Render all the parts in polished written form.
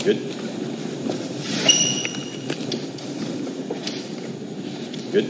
Good. Good.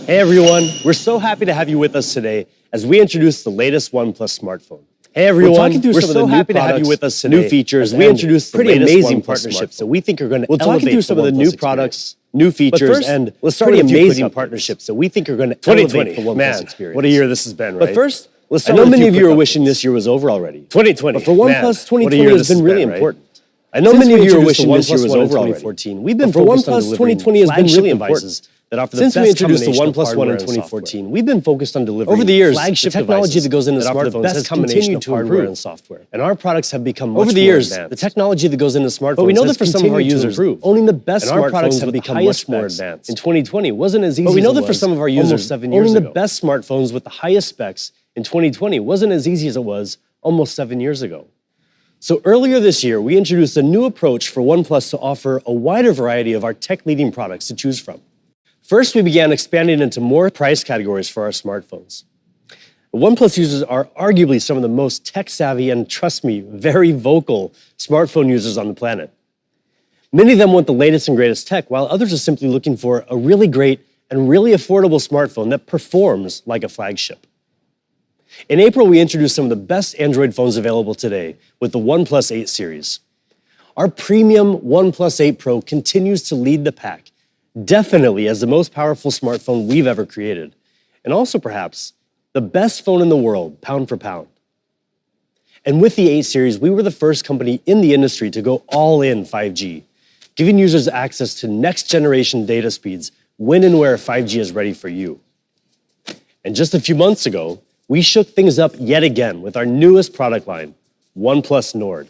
Hey everyone, we're so happy to have you with us today as we introduce the latest OnePlus smartphone. Hey everyone, we're talking through some of the new products, with us today, new features, we introduce the pretty amazing partnerships that we think are going to elevate through some of the new products, new features, and let's start with amazing partnerships that we think are going to elevate the OnePlus experience. What a year this has been, right? But first, let's start with many of you are wishing this year was over already. 2020. But for OnePlus, 2020 has been really important. I know many of you are wishing this year was over in already. 2014. We've been focused on delivering 2020 has been really important. That offer the Since best we introduced the combination of OnePlus One in hardware and 2014, we've been focused on delivering Over the years, flagship the technology devices that goes into that offer the smartphones best has combination continued of to hardware improve. and software. And our products have become much Over the more years, advanced. the technology that goes into smartphones But we know that has for some of our continued to users, improve. owning the best And our smartphones products have with the become highest much more specs advanced. in 2020 wasn't as easy But we know as it that for was some of our almost users, 7 years owning ago. the best smartphones with the highest specs in 2020 wasn't as easy as it was almost 7 years ago. So earlier this year, we introduced a new approach for OnePlus to offer a wider variety of our tech-leading products to choose from. First, we began expanding into more price categories for our smartphones. OnePlus users are arguably some of the most tech-savvy and, trust me, very vocal smartphone users on the planet. Many of them want the latest and greatest tech, while others are simply looking for a really great and really affordable smartphone that performs like a flagship. In April, we introduced some of the best Android phones available today with the OnePlus 8 series. Our premium OnePlus 8 Pro continues to lead the pack, definitely as the most powerful smartphone we've ever created, and also perhaps the best phone in the world, pound for pound. And with the 8 series, we were the first company in the industry to go all in 5G, giving users access to next generation data speeds when and where 5G is ready for you. And just a few months ago, we shook things up yet again with our newest product line, OnePlus Nord.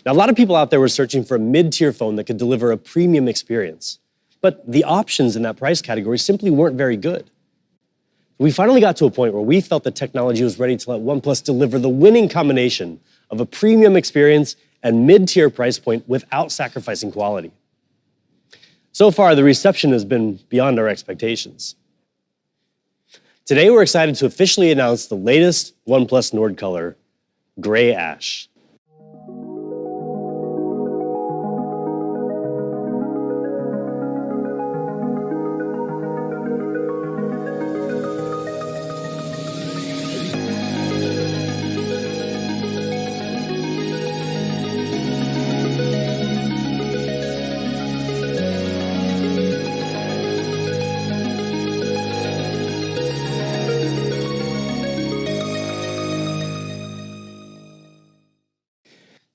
Now, a lot of people out there were searching for a mid-tier phone that could deliver a premium experience, but the options in that price category simply weren't very good. We finally got to a point where we felt the technology was ready to let OnePlus deliver the winning combination of a premium experience and mid-tier price point without sacrificing quality. So far, the reception has been beyond our expectations. Today, we're excited to officially announce the latest OnePlus Nord color, Gray Ash.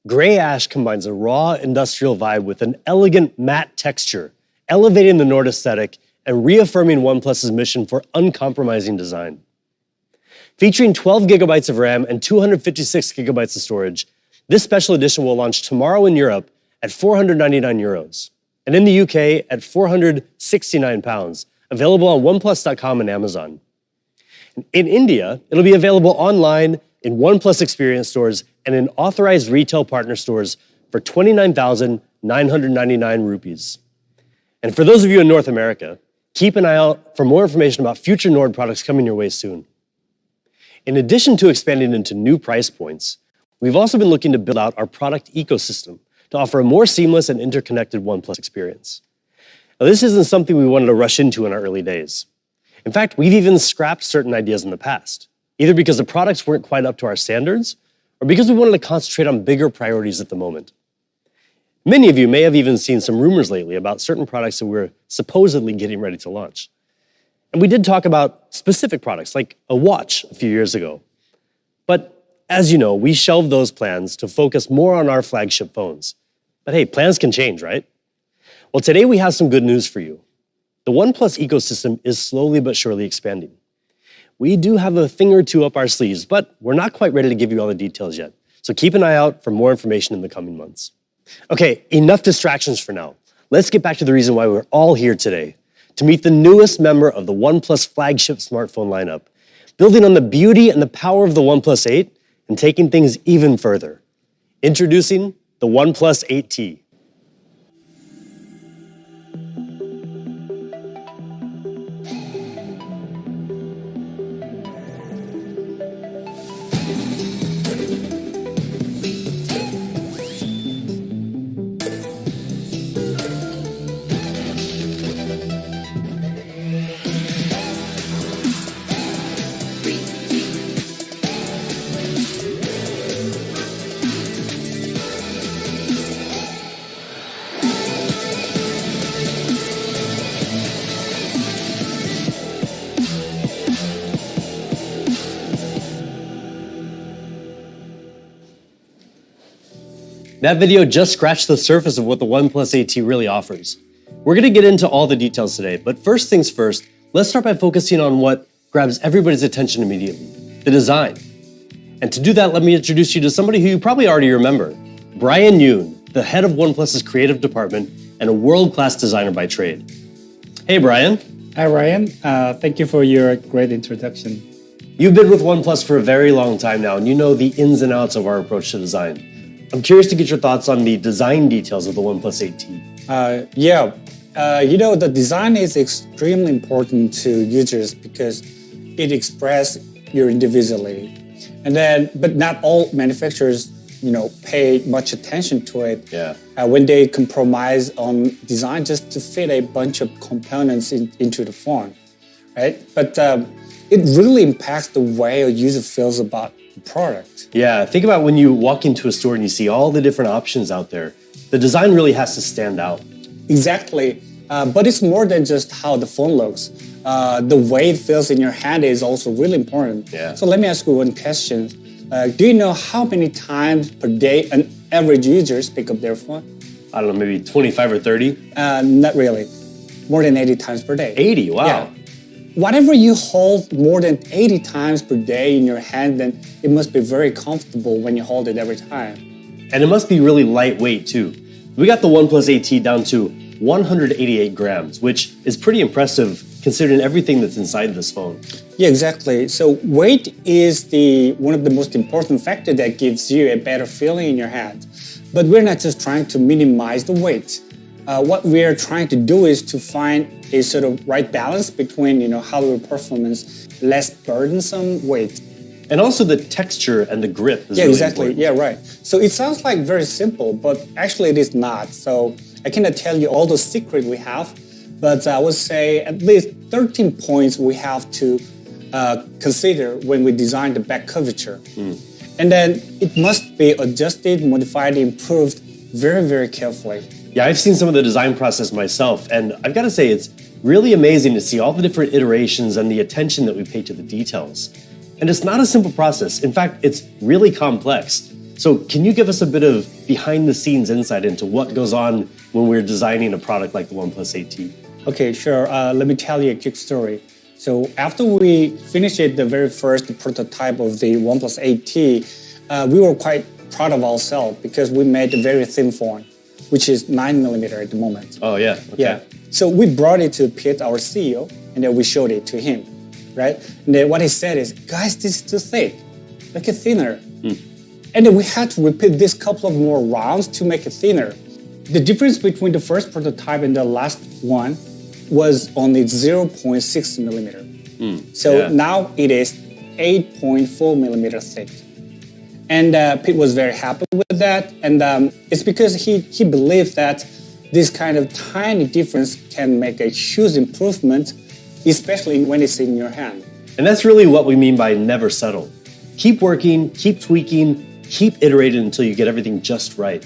Gray Ash combines a raw industrial vibe with an elegant matte texture, elevating the Nord aesthetic and reaffirming OnePlus's mission for uncompromising design. Featuring 12 gigabytes of RAM and 256 gigabytes of storage, this special edition will launch tomorrow in Europe at 499 euros, and in the UK at 469 pounds, available on oneplus.com and Amazon. In India, it'll be available online in OnePlus Experience stores and in authorized retail partner stores for 29,999 rupees. And for those of you in North America, keep an eye out for more information about future Nord products coming your way soon. In addition to expanding into new price points, we've also been looking to build out our product ecosystem to offer a more seamless and interconnected OnePlus experience. Now, this isn't something we wanted to rush into in our early days. In fact, we've even scrapped certain ideas in the past, either because the products weren't quite up to our standards or because we wanted to concentrate on bigger priorities at the moment. Many of you may have even seen some rumors lately about certain products that we're supposedly getting ready to launch. And we did talk about specific products, like a watch a few years ago. But as you know, we shelved those plans to focus more on our flagship phones. But hey, plans can change, right? Well, today we have some good news for you. The OnePlus ecosystem is slowly but surely expanding. We do have a thing or two up our sleeves, but we're not quite ready to give you all the details yet. So keep an eye out for more information in the coming months. Okay, enough distractions for now. Let's get back to the reason why we're all here today, to meet the newest member of the OnePlus flagship smartphone lineup, building on the beauty and the power of the OnePlus 8 and taking things even further. Introducing the OnePlus 8T. That video just scratched the surface of what the OnePlus 8T really offers. We're going to get into all the details today, but first things first, let's start by focusing on what grabs everybody's attention immediately, the design. And to do that, let me introduce you to somebody who you probably already remember, Brian Yoon, the head of OnePlus's creative department and a world-class designer by trade. Hey, Brian. Hi, Ryan. Thank you for your great introduction. You've been with OnePlus for a very long time now, and you know the ins and outs of our approach to design. I'm curious to get your thoughts on the design details of the OnePlus 8T. The design is extremely important to users because it expresses your individuality. But not all manufacturers, pay much attention to it. When they compromise on design just to fit a bunch of components into the phone, right? But it really impacts the way a user feels about the product. Yeah, think about when you walk into a store and you see all the different options out there. The design really has to stand out. Exactly, but it's more than just how the phone looks. The way it feels in your hand is also really important. Yeah. So let me ask you one question. Do you know how many times per day an average user pick up their phone? I don't know, maybe 25 or 30? Not really. More than 80 times per day. 80, wow. Yeah. Whatever you hold more than 80 times per day in your hand, then it must be very comfortable when you hold it every time. And it must be really lightweight too. We got the OnePlus 8T down to 188 grams, which is pretty impressive considering everything that's inside this phone. Yeah, exactly. So weight is one of the most important factors that gives you a better feeling in your hand. But we're not just trying to minimize the weight. What we're trying to do is to find a sort of right balance between, hardware performance, less burdensome weight. And also the texture and the grip is Yeah, really exactly. important. Yeah, right. So it sounds like very simple, but actually it is not. So I cannot tell you all the secret we have, but I would say at least 13 points we have to consider when we design the back curvature. And then it must be adjusted, modified, improved very, very carefully. Yeah, I've seen some of the design process myself, and I've got to say it's really amazing to see all the different iterations and the attention that we pay to the details. And it's not a simple process. In fact, it's really complex. So can you give us a bit of behind-the-scenes insight into what goes on when we're designing a product like the OnePlus 8T? Okay, sure. Let me tell you a quick story. So after we finished the very first prototype of the OnePlus 8T, we were quite proud of ourselves because we made a very thin phone, which is 9mm at the moment. Oh, yeah. Okay. Yeah. So we brought it to Pete, our CEO, and then we showed it to him, right? And then what he said is, guys, this is too thick. Make it thinner. And then we had to repeat this couple of more rounds to make it thinner. The difference between the first prototype and the last one was only 0.6 millimeter. So now it is 8.4 millimeter thick. And Pete was very happy with that. And it's because he believed that this kind of tiny difference can make a huge improvement, especially when it's in your hand. And that's really what we mean by never settle. Keep working, keep tweaking, keep iterating until you get everything just right.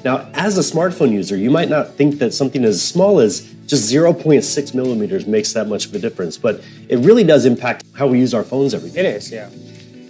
Now, as a smartphone user, you might not think that something as small as just 0.6 millimeters makes that much of a difference, but it really does impact how we use our phones every day. It is, yeah.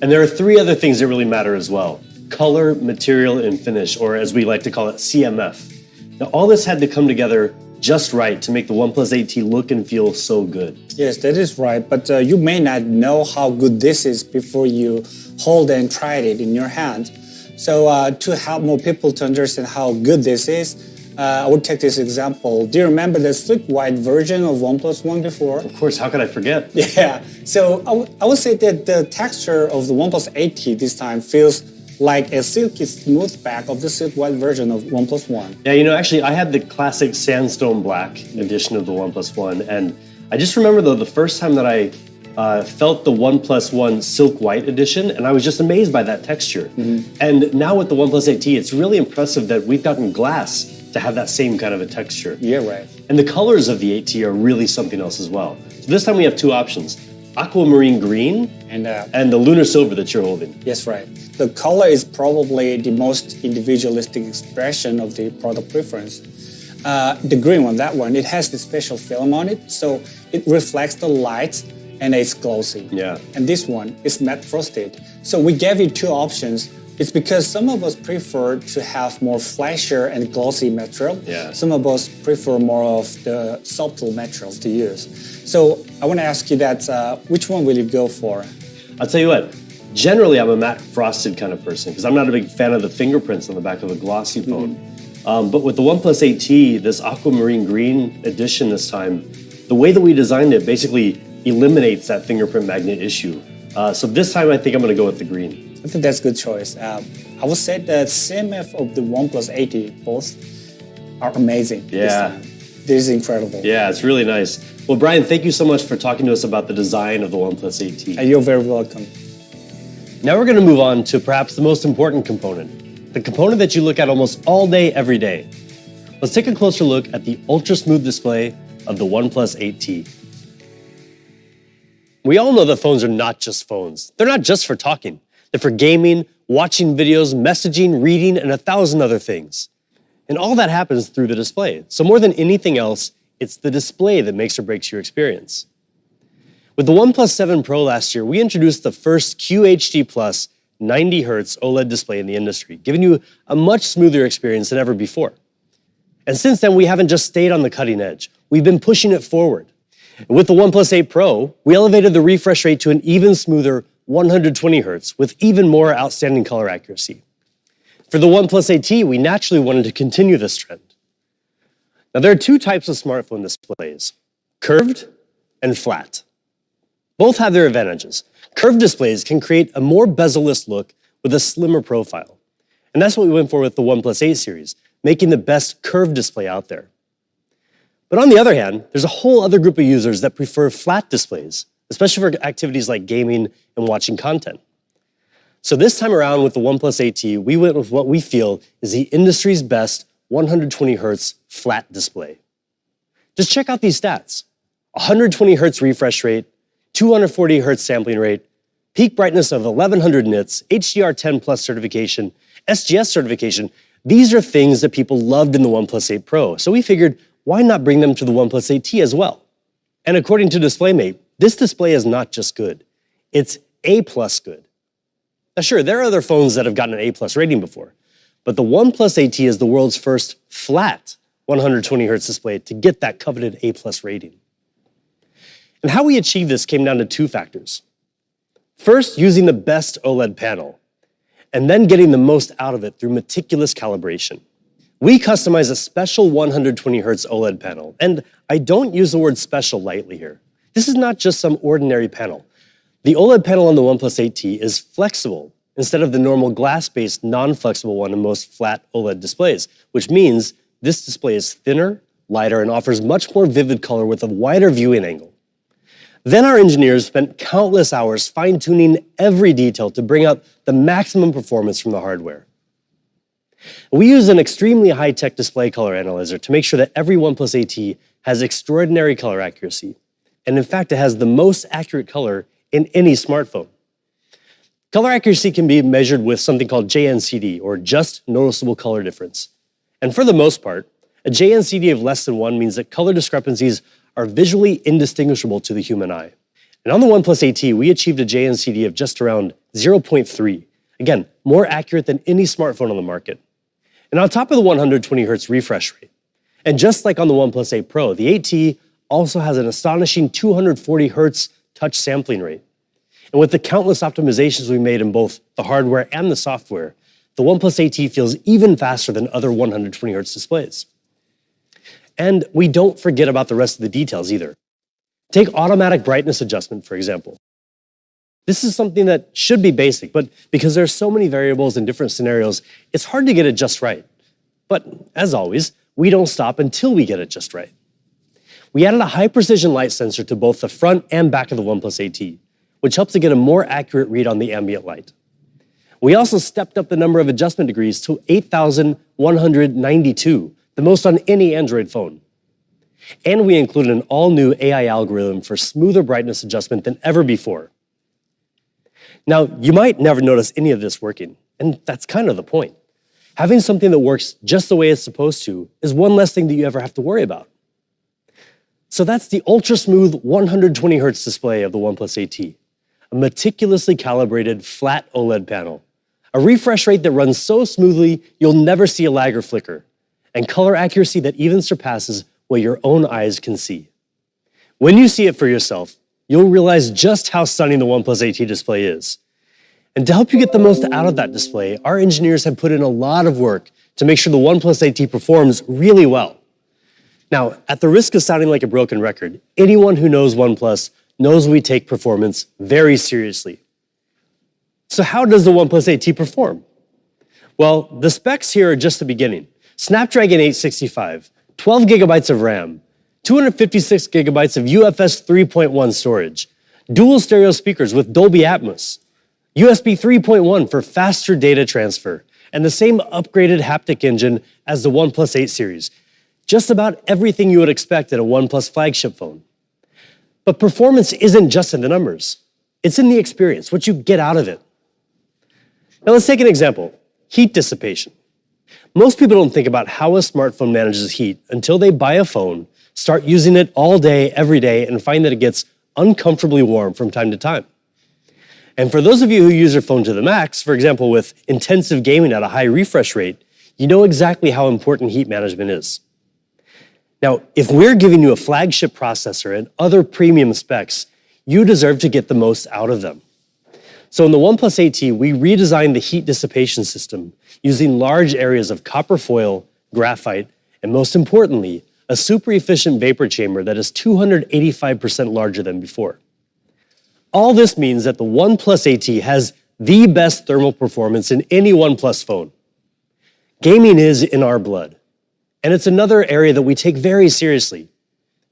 And there are three other things that really matter as well: color, material, and finish, or as we like to call it, CMF. Now, all this had to come together just right to make the OnePlus 8T look and feel so good. Yes, that is right, but you may not know how good this is before you hold and try it in your hand. So to help more people to understand how good this is, I would take this example. Do you remember the slick white version of OnePlus One before? Of course, how could I forget? Yeah, so I would say that the texture of the OnePlus 8T this time feels like a silky smooth back of the silk white version of OnePlus One. Yeah, actually, I had the classic sandstone black edition of the OnePlus One, and I just remember though the first time that I felt the OnePlus One Silk White edition, and I was just amazed by that texture. And now with the OnePlus 8T, it's really impressive that we've gotten glass to have that same kind of a texture. Yeah, right. And the colors of the 8T are really something else as well. So this time we have two options: aquamarine green and the lunar silver that you're holding. Yes, right. The color is probably the most individualistic expression of the product preference. The green one, that one, it has the special film on it, so it reflects the light and it's glossy. Yeah. And this one is matte frosted. So we gave you two options It's because some of us prefer to have more flashier and glossy material. Yeah. Some of us prefer more of the subtle materials to use. So I want to ask you that, which one will you go for? I'll tell you what, generally I'm a matte frosted kind of person because I'm not a big fan of the fingerprints on the back of a glossy phone. But with the OnePlus 8T, this aquamarine green edition this time, the way that we designed it basically eliminates that fingerprint magnet issue. So this time I think I'm going to go with the green. I think that's a good choice. I would say the CMF of the OnePlus 8T both are amazing. Yeah. This is incredible. Yeah, it's really nice. Well, Brian, thank you so much for talking to us about the design of the OnePlus 8T. And you're very welcome. Now we're going to move on to perhaps the most important component, the component that you look at almost all day, every day. Let's take a closer look at the ultra-smooth display of the OnePlus 8T. We all know that phones are not just phones. They're not just for talking. They're for gaming, watching videos, messaging, reading, and 1,000 other things. And all that happens through the display. So more than anything else, it's the display that makes or breaks your experience. With the OnePlus 7 Pro last year, we introduced the first QHD Plus 90Hz OLED display in the industry, giving you a much smoother experience than ever before. And since then, we haven't just stayed on the cutting edge. We've been pushing it forward. And with the OnePlus 8 Pro, we elevated the refresh rate to an even smoother 120 Hz with even more outstanding color accuracy. For the OnePlus 8T, we naturally wanted to continue this trend. Now, there are two types of smartphone displays, curved and flat. Both have their advantages. Curved displays can create a more bezel-less look with a slimmer profile. And that's what we went for with the OnePlus 8 series, making the best curved display out there. But on the other hand, there's a whole other group of users that prefer flat displays, especially for activities like gaming and watching content. So this time around with the OnePlus 8T, we went with what we feel is the industry's best 120 Hz flat display. Just check out these stats. 120 Hz refresh rate, 240 Hz sampling rate, peak brightness of 1100 nits, HDR10 Plus certification, SGS certification. These are things that people loved in the OnePlus 8 Pro. So we figured, why not bring them to the OnePlus 8T as well? And according to DisplayMate, this display is not just good, it's A+ good. Now sure, there are other phones that have gotten an A+ rating before, but the OnePlus 8T is the world's first flat 120 Hz display to get that coveted A+ rating. And how we achieved this came down to two factors. First, using the best OLED panel, and then getting the most out of it through meticulous calibration. We customized a special 120 Hz OLED panel, and I don't use the word special lightly here. This is not just some ordinary panel. The OLED panel on the OnePlus 8T is flexible instead of the normal glass-based non-flexible one in most flat OLED displays, which means this display is thinner, lighter, and offers much more vivid color with a wider viewing angle. Then our engineers spent countless hours fine-tuning every detail to bring out the maximum performance from the hardware. We use an extremely high-tech display color analyzer to make sure that every OnePlus 8T has extraordinary color accuracy. And in fact, it has the most accurate color in any smartphone. Color accuracy can be measured with something called JNCD, or just noticeable color difference. And for the most part, a JNCD of less than 1 means that color discrepancies are visually indistinguishable to the human eye. And on the OnePlus 8T, we achieved a JNCD of just around 0.3. Again, more accurate than any smartphone on the market. And on top of the 120 Hz refresh rate, and just like on the OnePlus 8 Pro, the 8T also has an astonishing 240 Hz touch sampling rate. And with the countless optimizations we made in both the hardware and the software, the OnePlus 8T feels even faster than other 120 Hz displays. And we don't forget about the rest of the details either. Take automatic brightness adjustment, for example. This is something that should be basic, but because there are so many variables in different scenarios, it's hard to get it just right. But as always, we don't stop until we get it just right. We added a high-precision light sensor to both the front and back of the OnePlus 8T, which helps to get a more accurate read on the ambient light. We also stepped up the number of adjustment degrees to 8,192, the most on any Android phone. And we included an all-new AI algorithm for smoother brightness adjustment than ever before. Now, you might never notice any of this working, and that's kind of the point. Having something that works just the way it's supposed to is one less thing that you ever have to worry about. So that's the ultra-smooth 120 Hz display of the OnePlus 8T, a meticulously calibrated flat OLED panel, a refresh rate that runs so smoothly you'll never see a lag or flicker, and color accuracy that even surpasses what your own eyes can see. When you see it for yourself, you'll realize just how stunning the OnePlus 8T display is. And to help you get the most out of that display, our engineers have put in a lot of work to make sure the OnePlus 8T performs really well. Now, at the risk of sounding like a broken record, anyone who knows OnePlus knows we take performance very seriously. So how does the OnePlus 8T perform? Well, the specs here are just the beginning. Snapdragon 865, 12 gigabytes of RAM, 256 gigabytes of UFS 3.1 storage, dual stereo speakers with Dolby Atmos, USB 3.1 for faster data transfer, and the same upgraded haptic engine as the OnePlus 8 series. Just about everything you would expect in a OnePlus flagship phone. But performance isn't just in the numbers. It's in the experience, what you get out of it. Now let's take an example, heat dissipation. Most people don't think about how a smartphone manages heat until they buy a phone, start using it all day, every day, and find that it gets uncomfortably warm from time to time. And for those of you who use your phone to the max, for example, with intensive gaming at a high refresh rate, you know exactly how important heat management is. Now, if we're giving you a flagship processor and other premium specs, you deserve to get the most out of them. So in the OnePlus 8T, we redesigned the heat dissipation system using large areas of copper foil, graphite, and most importantly, a super efficient vapor chamber that is 285% larger than before. All this means that the OnePlus 8T has the best thermal performance in any OnePlus phone. Gaming is in our blood. And it's another area that we take very seriously.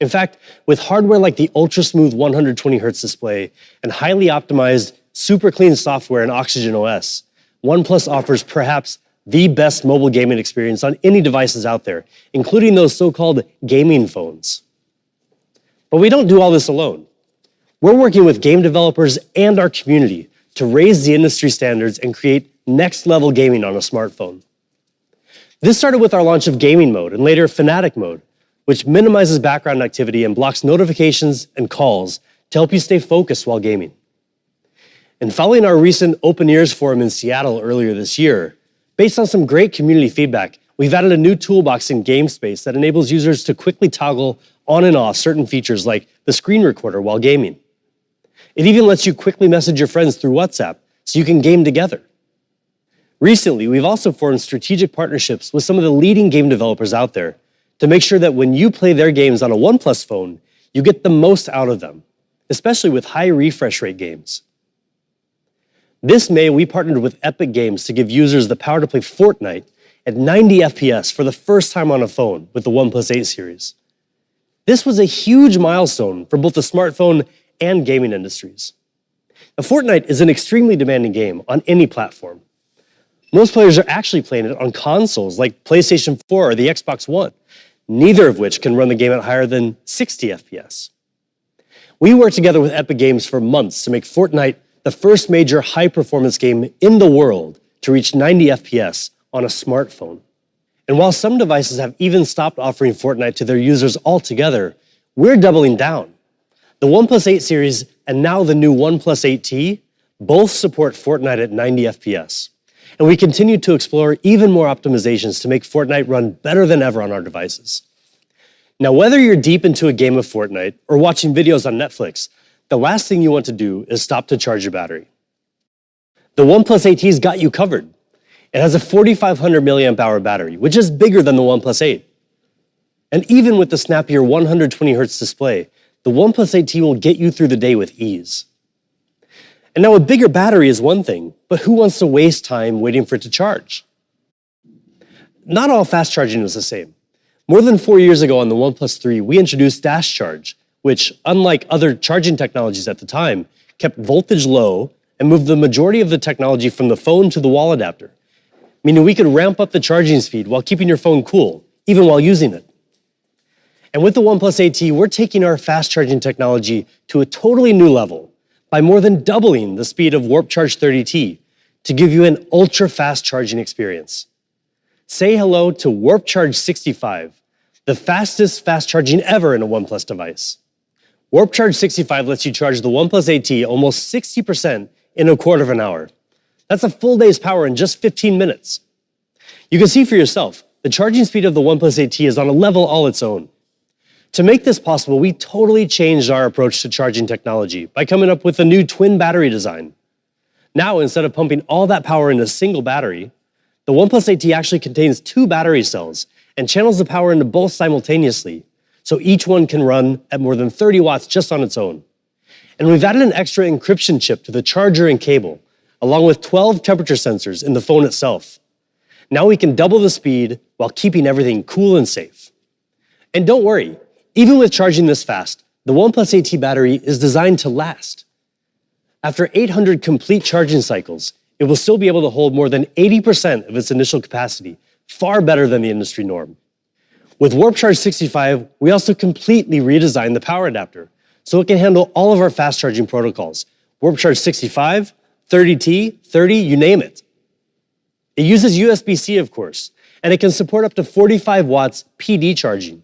In fact, with hardware like the ultra-smooth 120Hz display and highly optimized, super clean software in Oxygen OS, OnePlus offers perhaps the best mobile gaming experience on any devices out there, including those so-called gaming phones. But we don't do all this alone. We're working with game developers and our community to raise the industry standards and create next-level gaming on a smartphone. This started with our launch of Gaming Mode and later Fanatic Mode, which minimizes background activity and blocks notifications and calls to help you stay focused while gaming. And following our recent Open Ears Forum in Seattle earlier this year, based on some great community feedback, we've added a new toolbox in GameSpace that enables users to quickly toggle on and off certain features like the screen recorder while gaming. It even lets you quickly message your friends through WhatsApp so you can game together. Recently, we've also formed strategic partnerships with some of the leading game developers out there to make sure that when you play their games on a OnePlus phone, you get the most out of them, especially with high refresh rate games. This May, we partnered with Epic Games to give users the power to play Fortnite at 90 FPS for the first time on a phone with the OnePlus 8 series. This was a huge milestone for both the smartphone and gaming industries. Now, Fortnite is an extremely demanding game on any platform. Most players are actually playing it on consoles like PlayStation 4 or the Xbox One, neither of which can run the game at higher than 60 FPS. We worked together with Epic Games for months to make Fortnite the first major high-performance game in the world to reach 90 FPS on a smartphone. And while some devices have even stopped offering Fortnite to their users altogether, we're doubling down. The OnePlus 8 series and now the new OnePlus 8T both support Fortnite at 90 FPS. And we continue to explore even more optimizations to make Fortnite run better than ever on our devices. Now, whether you're deep into a game of Fortnite or watching videos on Netflix, the last thing you want to do is stop to charge your battery. The OnePlus 8T's got you covered. It has a 4,500 milliamp hour battery, which is bigger than the OnePlus 8. And even with the snappier 120Hz display, the OnePlus 8T will get you through the day with ease. And now a bigger battery is one thing, but who wants to waste time waiting for it to charge? Not all fast charging is the same. More than 4 years ago on the OnePlus 3, we introduced Dash Charge, which, unlike other charging technologies at the time, kept voltage low and moved the majority of the technology from the phone to the wall adapter, meaning we could ramp up the charging speed while keeping your phone cool, even while using it. And with the OnePlus 8T, we're taking our fast charging technology to a totally new level by more than doubling the speed of Warp Charge 30T to give you an ultra-fast charging experience. Say hello to Warp Charge 65, the fastest fast charging ever in a OnePlus device. Warp Charge 65 lets you charge the OnePlus 8T almost 60% in a quarter of an hour. That's a full day's power in just 15 minutes. You can see for yourself, the charging speed of the OnePlus 8T is on a level all its own. To make this possible, we totally changed our approach to charging technology by coming up with a new twin battery design. Now, instead of pumping all that power in a single battery, the OnePlus 8T actually contains 2 battery cells and channels the power into both simultaneously, so each one can run at more than 30 watts just on its own. And we've added an extra encryption chip to the charger and cable, along with 12 temperature sensors in the phone itself. Now we can double the speed while keeping everything cool and safe. And don't worry, even with charging this fast, the OnePlus 8T battery is designed to last. After 800 complete charging cycles, it will still be able to hold more than 80% of its initial capacity, far better than the industry norm. With Warp Charge 65, we also completely redesigned the power adapter, so it can handle all of our fast charging protocols. Warp Charge 65, 30T, 30, you name it. It uses USB-C, of course, and it can support up to 45 watts PD charging.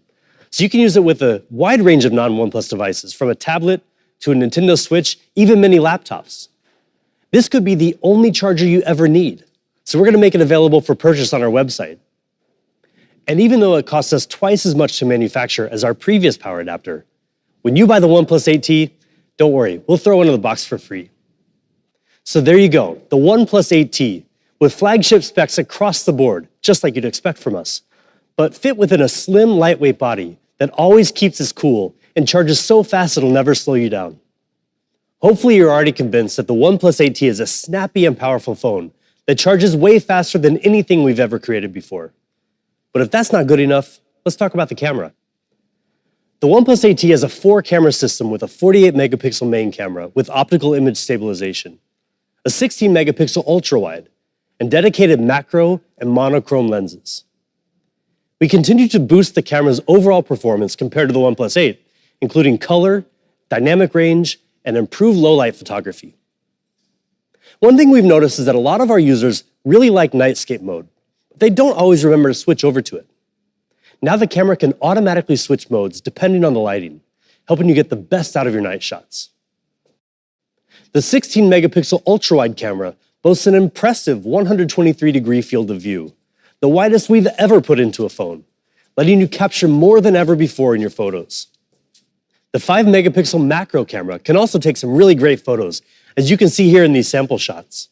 So you can use it with a wide range of non-OnePlus devices, from a tablet to a Nintendo Switch, even mini laptops. This could be the only charger you ever need, so we're going to make it available for purchase on our website. And even though it costs us twice as much to manufacture as our previous power adapter, when you buy the OnePlus 8T, don't worry, we'll throw one in the box for free. So there you go, the OnePlus 8T, with flagship specs across the board, just like you'd expect from us, but fit within a slim, lightweight body that always keeps us cool and charges so fast it'll never slow you down. Hopefully you're already convinced that the OnePlus 8T is a snappy and powerful phone that charges way faster than anything we've ever created before. But if that's not good enough, let's talk about the camera. The OnePlus 8T has a 4-camera system with a 48-megapixel main camera with optical image stabilization, a 16-megapixel ultra-wide, and dedicated macro and monochrome lenses. We continue to boost the camera's overall performance compared to the OnePlus 8, including color, dynamic range, and improved low-light photography. One thing we've noticed is that a lot of our users really like nightscape mode, but they don't always remember to switch over to it. Now the camera can automatically switch modes depending on the lighting, helping you get the best out of your night shots. The 16-megapixel ultra-wide camera boasts an impressive 123-degree field of view, the widest we've ever put into a phone, letting you capture more than ever before in your photos. The 5-megapixel macro camera can also take some really great photos, as you can see here in these sample shots.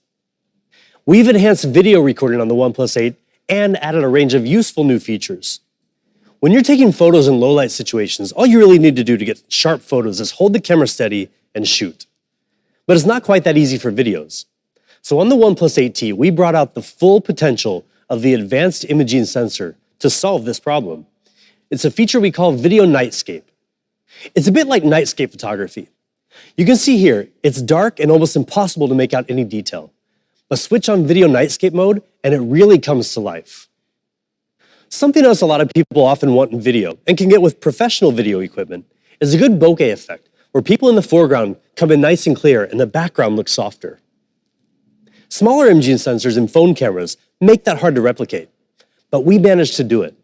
We've enhanced video recording on the OnePlus 8 and added a range of useful new features. When you're taking photos in low-light situations, all you really need to do to get sharp photos is hold the camera steady and shoot. But it's not quite that easy for videos. So on the OnePlus 8T, we brought out the full potential of the advanced imaging sensor to solve this problem. It's a feature we call Video Nightscape. It's a bit like nightscape photography. You can see here, it's dark and almost impossible to make out any detail. But switch on Video Nightscape mode, and it really comes to life. Something else a lot of people often want in video, and can get with professional video equipment, is a good bokeh effect, where people in the foreground come in nice and clear and the background looks softer. Smaller imaging sensors in phone cameras make that hard to replicate, but we managed to do it.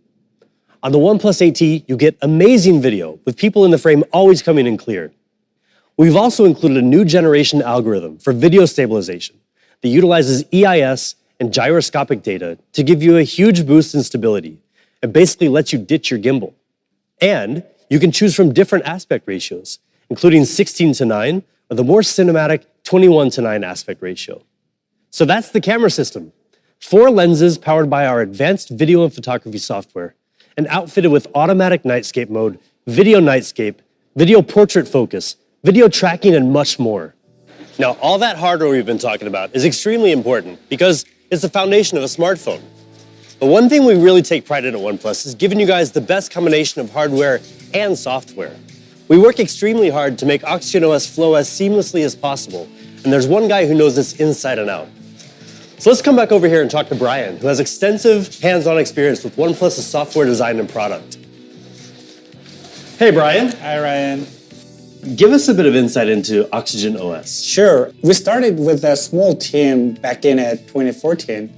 On the OnePlus 8T, you get amazing video with people in the frame always coming in clear. We've also included a new generation algorithm for video stabilization that utilizes EIS and gyroscopic data to give you a huge boost in stability and basically lets you ditch your gimbal. And you can choose from different aspect ratios, including 16:9 or the more cinematic 21:9 aspect ratio. So that's the camera system. 4 lenses powered by our advanced video and photography software and outfitted with automatic nightscape mode, video nightscape, video portrait focus, video tracking, and much more. Now, all that hardware we've been talking about is extremely important because it's the foundation of a smartphone. But one thing we really take pride in at OnePlus is giving you guys the best combination of hardware and software. We work extremely hard to make Oxygen OS flow as seamlessly as possible, and there's one guy who knows this inside and out. So let's come back over here and talk to Brian, who has extensive hands-on experience with OnePlus's software design and product. Hey, Brian. Hi, Ryan. Give us a bit of insight into Oxygen OS. Sure. We started with a small team back in 2014,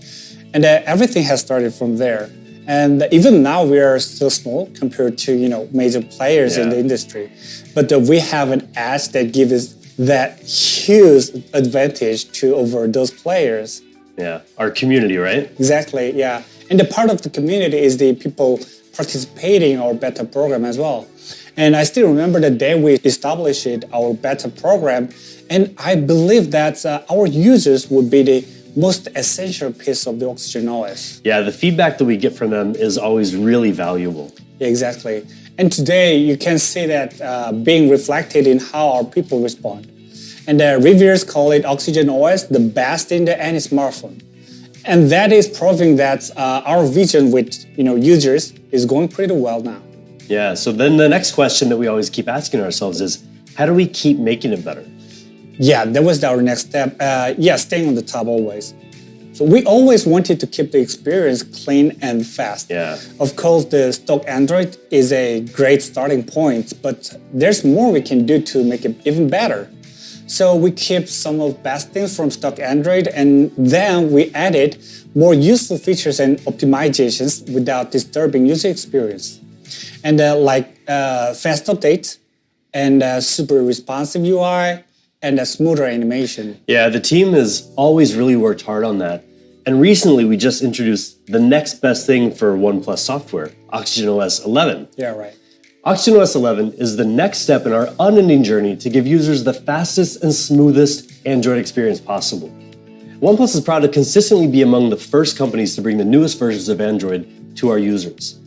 and everything has started from there. And even now we are still small compared to major players in the industry. But we have an edge that gives us that huge advantage to over those players. Yeah, our community, right? Exactly, yeah. And the part of the community is the people participating in our beta program as well. And I still remember the day we established our beta program, and I believe that our users would be the most essential piece of the Oxygen OS. Yeah, the feedback that we get from them is always really valuable. Yeah, exactly. And today you can see that being reflected in how our people respond. And the reviewers call it Oxygen OS the best in any smartphone. And that is proving that our vision with users is going pretty well now. Yeah, so then the next question that we always keep asking ourselves is, how do we keep making it better? Yeah, that was our next step. Staying on the top always. So we always wanted to keep the experience clean and fast. Yeah. Of course, the stock Android is a great starting point, but there's more we can do to make it even better. So we keep some of the best things from stock Android, and then we added more useful features and optimizations without disturbing user experience. And fast updates, and super responsive UI, and a smoother animation. Yeah, the team has always really worked hard on that. And recently we just introduced the next best thing for OnePlus software, Oxygen OS 11. Yeah, right. Oxygen OS 11 is the next step in our unending journey to give users the fastest and smoothest Android experience possible. OnePlus is proud to consistently be among the first companies to bring the newest versions of Android to our users.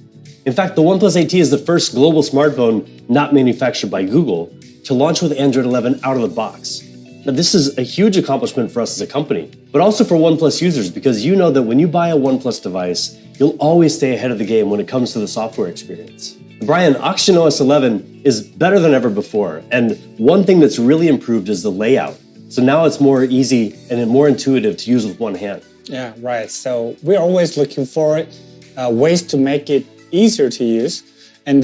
In fact, the OnePlus 8T is the first global smartphone not manufactured by Google to launch with Android 11 out of the box. Now, this is a huge accomplishment for us as a company, but also for OnePlus users, because you know that when you buy a OnePlus device, you'll always stay ahead of the game when it comes to the software experience. Brian, Oxygen OS 11 is better than ever before, and one thing that's really improved is the layout. So now it's more easy and more intuitive to use with one hand. Yeah, right. So we're always looking for ways to make it easier to use. And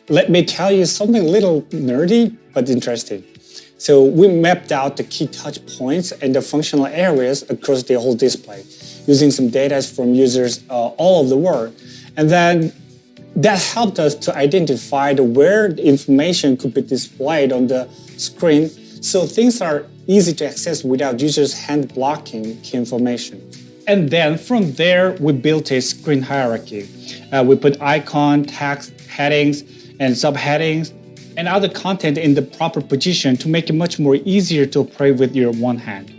let me tell you something a little nerdy, but interesting. So we mapped out the key touch points and the functional areas across the whole display, using some data from users all over the world. And then that helped us to identify where the information could be displayed on the screen, so things are easy to access without users hand blocking key information. And then from there, we built a screen hierarchy. We put icon, text, headings, and subheadings, and other content in the proper position to make it much more easier to operate with your one hand.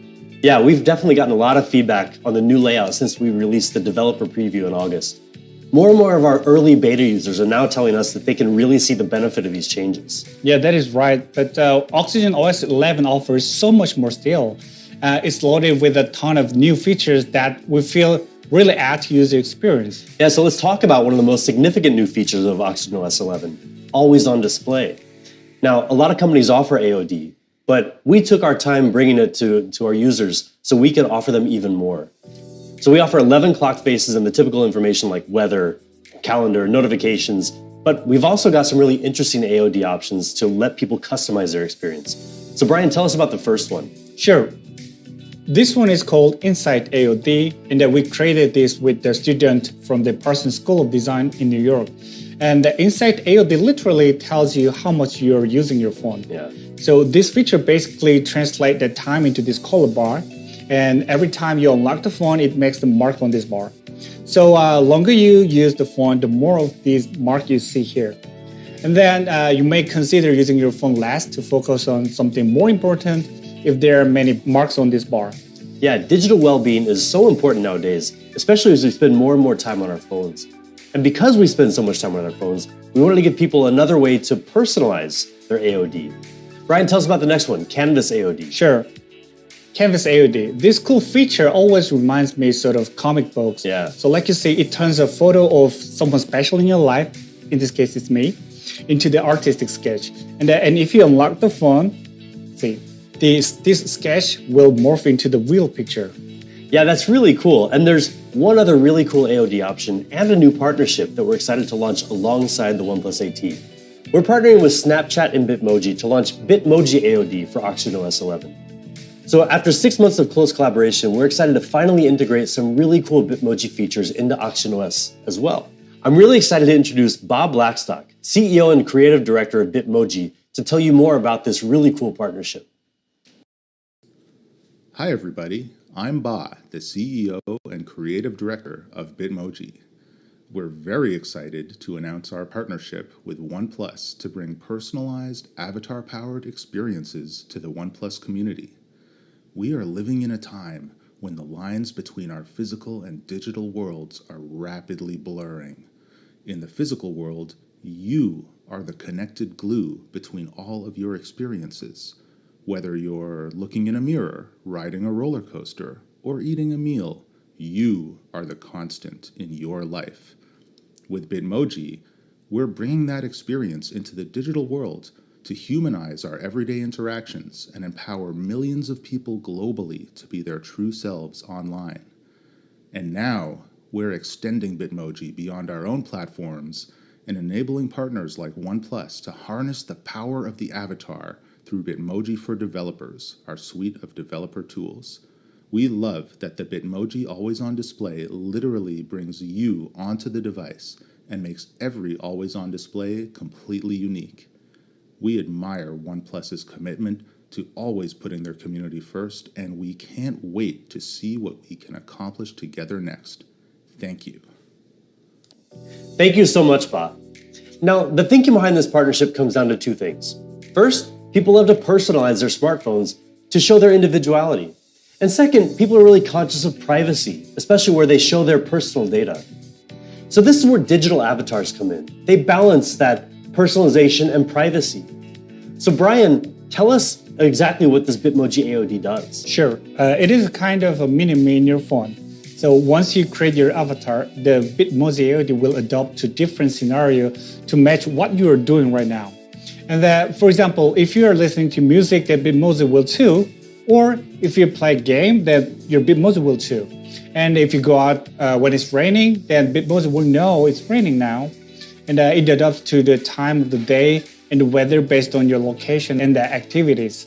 Yeah, we've definitely gotten a lot of feedback on the new layout since we released the developer preview in August. More and more of our early beta users are now telling us that they can really see the benefit of these changes. Yeah, that is right. But Oxygen OS 11 offers so much more still. It's loaded with a ton of new features that we feel really add to user experience. Yeah, so let's talk about one of the most significant new features of Oxygen OS 11, always on display. Now, a lot of companies offer AOD, but we took our time bringing it to our users so we can offer them even more. So we offer 11 clock faces and the typical information like weather, calendar, notifications, but we've also got some really interesting AOD options to let people customize their experience. So Brian, tell us about the first one. Sure. This one is called Insight AOD, and we created this with the student from the Parsons School of Design in New York. And the Insight AOD literally tells you how much you're using your phone. Yeah. So this feature basically translates the time into this color bar. And every time you unlock the phone, it makes the mark on this bar. So longer you use the phone, the more of these marks you see here. And then you may consider using your phone less to focus on something more important if there are many marks on this bar. Yeah, digital well-being is so important nowadays, especially as we spend more and more time on our phones. And because we spend so much time on our phones, we wanted to give people another way to personalize their AOD. Brian, tell us about the next one, Canvas AOD. Sure. Canvas AOD. This cool feature always reminds me sort of comic books. Yeah. So like you see, it turns a photo of someone special in your life, in this case it's me, into the artistic sketch. And if you unlock the phone, see, this sketch will morph into the real picture. Yeah, that's really cool. And there's one other really cool AOD option and a new partnership that we're excited to launch alongside the OnePlus 8T. We're partnering with Snapchat and Bitmoji to launch Bitmoji AOD for Oxygen OS 11. So after 6 months of close collaboration, we're excited to finally integrate some really cool Bitmoji features into Oxygen OS as well. I'm really excited to introduce Bob Blackstock, CEO and Creative Director of Bitmoji, to tell you more about this really cool partnership. Hi everybody, I'm Ba, the CEO and Creative Director of Bitmoji. We're very excited to announce our partnership with Oneplus to bring personalized, avatar-powered experiences to the OnePlus community. We are living in a time when the lines between our physical and digital worlds are rapidly blurring. In the physical world, you are the connected glue between all of your experiences. Whether you're looking in a mirror, riding a roller coaster, or eating a meal, you are the constant in your life. With Bitmoji, we're bringing that experience into the digital world to humanize our everyday interactions and empower millions of people globally to be their true selves online. And now, we're extending Bitmoji beyond our own platforms and enabling partners like OnePlus to harness the power of the avatar through Bitmoji for Developers, our suite of developer tools. We love that the Bitmoji always-on display literally brings you onto the device and makes every always-on display completely unique. We admire OnePlus's commitment to always putting their community first, and we can't wait to see what we can accomplish together next. Thank you. Thank you so much, Ba. Now, the thinking behind this partnership comes down to two things. First, people love to personalize their smartphones to show their individuality. And second, people are really conscious of privacy, especially where they show their personal data. So this is where digital avatars come in. They balance that personalization and privacy. So Brian, tell us exactly what this Bitmoji AOD does. Sure. It is kind of a mini-me in your phone. So once you create your avatar, the Bitmoji AOD will adapt to different scenario to match what you are doing right now. And that, for example, if you are listening to music, then Bitmoji will too. Or if you play a game, then your Bitmoji will too. And if you go out when it's raining, then Bitmoji will know it's raining now. And it adapts to the time of the day and the weather based on your location and the activities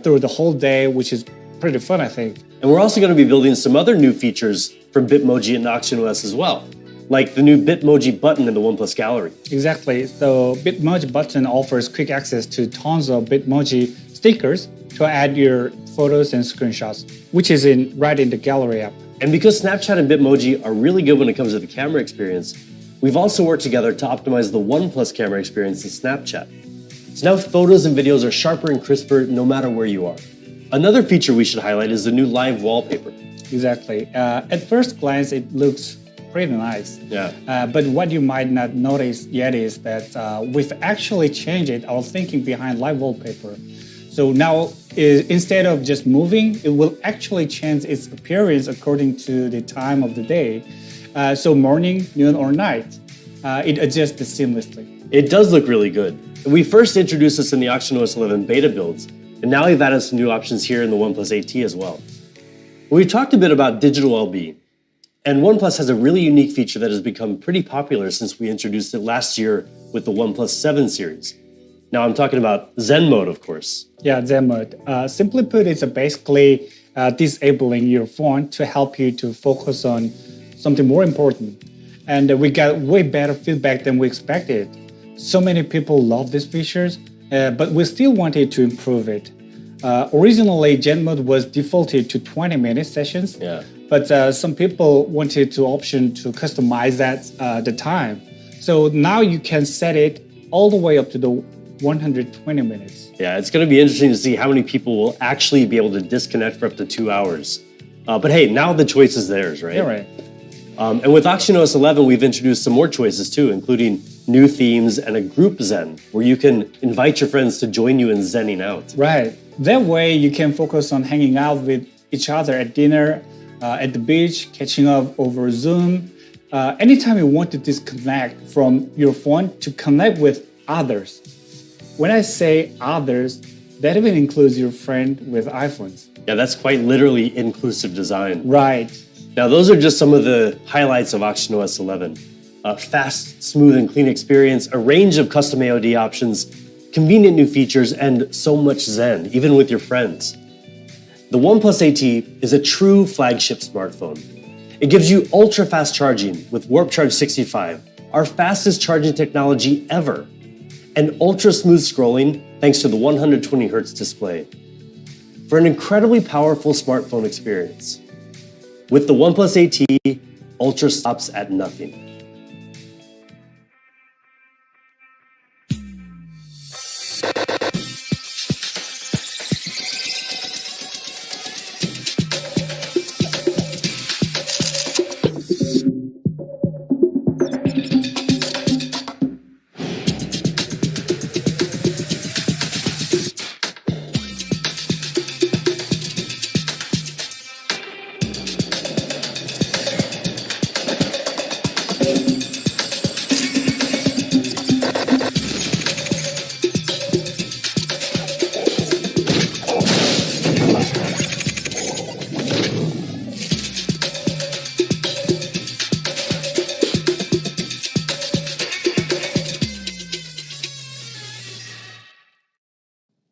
through the whole day, which is pretty fun, I think. And we're also going to be building some other new features for Bitmoji and OxygenOS as well, like the new Bitmoji button in the OnePlus gallery. Exactly. So Bitmoji button offers quick access to tons of Bitmoji stickers to add your photos and screenshots, which is right in the gallery app. And because Snapchat and Bitmoji are really good when it comes to the camera experience, we've also worked together to optimize the OnePlus camera experience in Snapchat. So now photos and videos are sharper and crisper no matter where you are. Another feature we should highlight is the new live wallpaper. Exactly. At first glance, it looks pretty nice. Yeah. But what you might not notice yet is that we've actually changed our thinking behind live wallpaper. So now, instead of just moving, it will actually change its appearance according to the time of the day. So morning, noon, or night, it adjusts seamlessly. It does look really good. We first introduced this in the OxygenOS 11 beta builds, and now we've added some new options here in the OnePlus 8T as well. We talked a bit about digital well-being, and OnePlus has a really unique feature that has become pretty popular since we introduced it last year with the OnePlus 7 series. Now I'm talking about Zen mode, of course. Yeah, Zen mode. Simply put, it's basically disabling your phone to help you to focus on something more important. And we got way better feedback than we expected. So many people love these features, but we still wanted to improve it. Originally, Zen mode was defaulted to 20-minute sessions, but some people wanted to option to customize that the time. So now you can set it all the way up to the 120 minutes. Yeah, it's going to be interesting to see how many people will actually be able to disconnect for up to 2 hours. But hey, now the choice is theirs, right? Yeah, right. And with OxygenOS 11, we've introduced some more choices too, including new themes and a group Zen, where you can invite your friends to join you in Zenning out. Right. That way you can focus on hanging out with each other at dinner, at the beach, catching up over Zoom. Anytime you want to disconnect from your phone to connect with others. When I say others, that even includes your friend with iPhones. Yeah, that's quite literally inclusive design. Right. Now, those are just some of the highlights of OxygenOS 11. Fast, smooth, and clean experience, a range of custom AOD options, convenient new features, and so much Zen, even with your friends. The OnePlus 8T is a true flagship smartphone. It gives you ultra-fast charging with Warp Charge 65, our fastest charging technology ever, and ultra-smooth scrolling thanks to the 120Hz display. for an incredibly powerful smartphone experience. With the OnePlus AT, Ultra stops at nothing.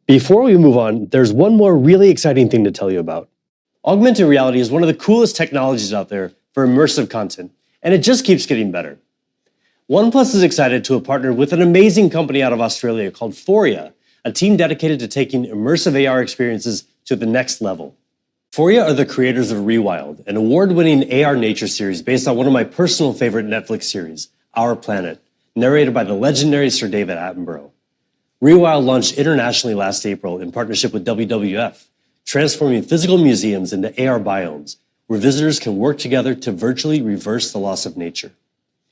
Before we move on, there's one more really exciting thing to tell you about. Augmented reality is one of the coolest technologies out there for immersive content, and it just keeps getting better. OnePlus is excited to have partnered with an amazing company out of Australia called Foria, a team dedicated to taking immersive AR experiences to the next level. Foria are the creators of Rewild, an award-winning AR nature series based on one of my personal favorite Netflix series, Our Planet, narrated by the legendary Sir David Attenborough. Rewild launched internationally last April in partnership with WWF, transforming physical museums into AR biomes, where visitors can work together to virtually reverse the loss of nature.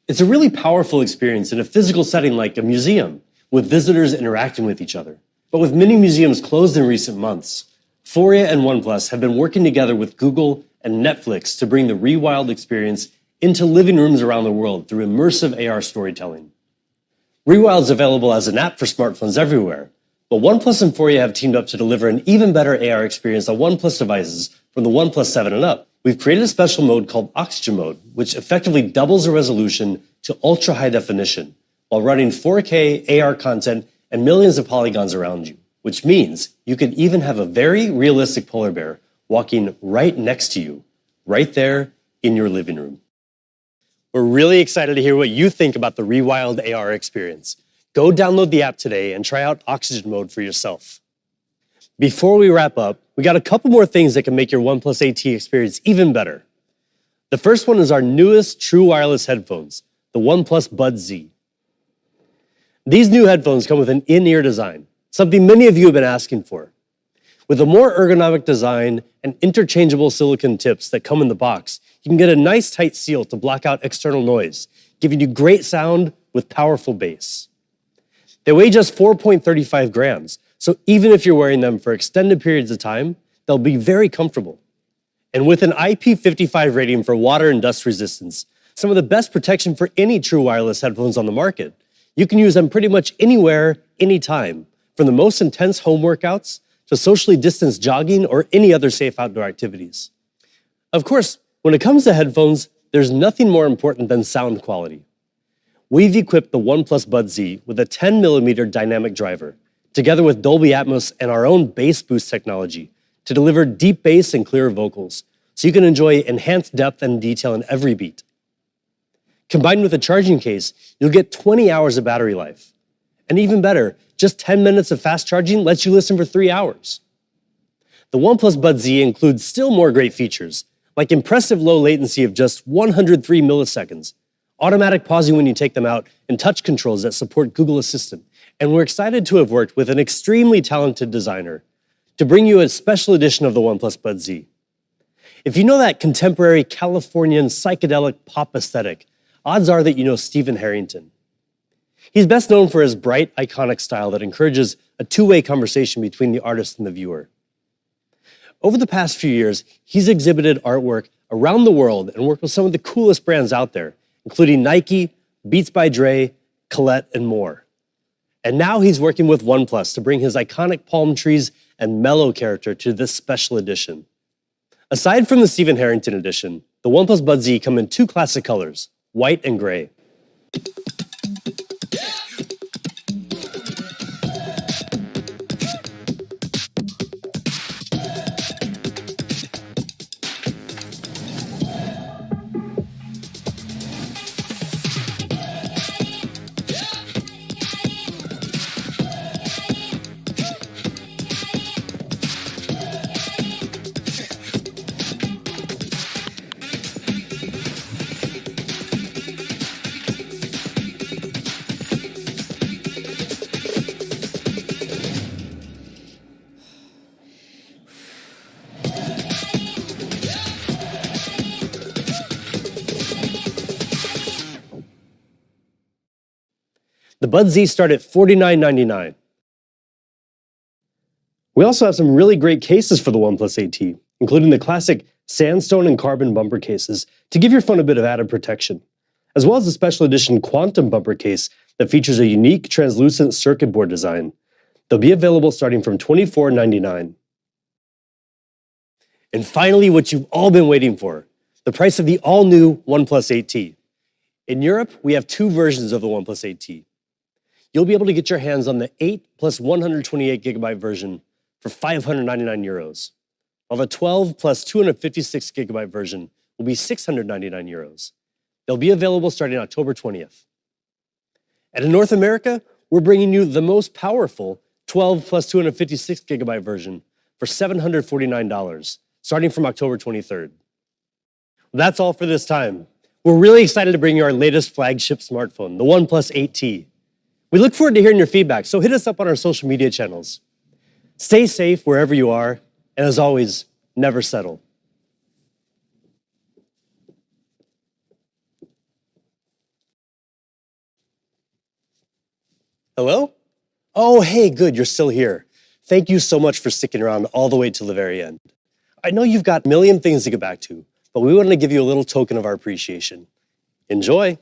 It's a really powerful experience in a physical setting like a museum, with visitors interacting with each other. But with many museums closed in recent months, Foria and OnePlus have been working together with Google and Netflix to bring the Rewild experience into living rooms around the world through immersive AR storytelling. Rewild is available as an app for smartphones everywhere, but OnePlus and Foria have teamed up to deliver an even better AR experience on OnePlus devices from the OnePlus 7 and up. We've created a special mode called Oxygen Mode, which effectively doubles the resolution to ultra-high definition while running 4K AR content and millions of polygons around you, which means you can even have a very realistic polar bear walking right next to you, right there in your living room. We're really excited to hear what you think about the Rewild AR experience. Go download the app today and try out Oxygen Mode for yourself. Before we wrap up, we got a couple more things that can make your OnePlus AT experience even better. The first one is our newest true wireless headphones, the OnePlus Buds Z. These new headphones come with an in-ear design, something many of you have been asking for. With a more ergonomic design and interchangeable silicone tips that come in the box, you can get a nice tight seal to block out external noise, giving you great sound with powerful bass. They weigh just 4.35 grams, so even if you're wearing them for extended periods of time, they'll be very comfortable. And with an IP55 rating for water and dust resistance, some of the best protection for any true wireless headphones on the market, you can use them pretty much anywhere, anytime, from the most intense home workouts to socially distanced jogging or any other safe outdoor activities. Of course, when it comes to headphones, there's nothing more important than sound quality. We've equipped the OnePlus Buds Z with a 10mm dynamic driver, together with Dolby Atmos and our own bass boost technology, to deliver deep bass and clear vocals, so you can enjoy enhanced depth and detail in every beat. Combined with a charging case, you'll get 20 hours of battery life. And even better, just 10 minutes of fast charging lets you listen for 3 hours. The OnePlus Buds Z includes still more great features, like impressive low latency of just 103 milliseconds, automatic pausing when you take them out, and touch controls that support Google Assistant. And we're excited to have worked with an extremely talented designer to bring you a special edition of the OnePlus Buds Z. If you know that contemporary Californian psychedelic pop aesthetic, odds are that you know Stephen Harrington. He's best known for his bright, iconic style that encourages a two-way conversation between the artist and the viewer. Over the past few years, he's exhibited artwork around the world and worked with some of the coolest brands out there, including Nike, Beats by Dre, Colette, and more. And now he's working with OnePlus to bring his iconic palm trees and mellow character to this special edition. Aside from the Stephen Harrington edition, the OnePlus Buds Z come in two classic colors, white and gray. The Buds Z start at $49.99. We also have some really great cases for the OnePlus 8T, including the classic sandstone and carbon bumper cases to give your phone a bit of added protection, as well as a special edition quantum bumper case that features a unique translucent circuit board design. They'll be available starting from $24.99. And finally, what you've all been waiting for, the price of the all-new OnePlus 8T. In Europe, we have two versions of the OnePlus 8T. You'll be able to get your hands on the 8 plus 128 gigabyte version for €599, while the 12 plus 256 gigabyte version will be €699. They'll be available starting October 20th. And in North America, we're bringing you the most powerful 12 plus 256 gigabyte version for $749, starting from October 23rd. That's all for this time. We're really excited to bring you our latest flagship smartphone, the OnePlus 8T. We look forward to hearing your feedback, so hit us up on our social media channels. Stay safe wherever you are, and as always, never settle. Hello? Oh, hey, good, you're still here. Thank you so much for sticking around all the way till the very end. I know you've got a million things to get back to, but we wanted to give you a little token of our appreciation. Enjoy.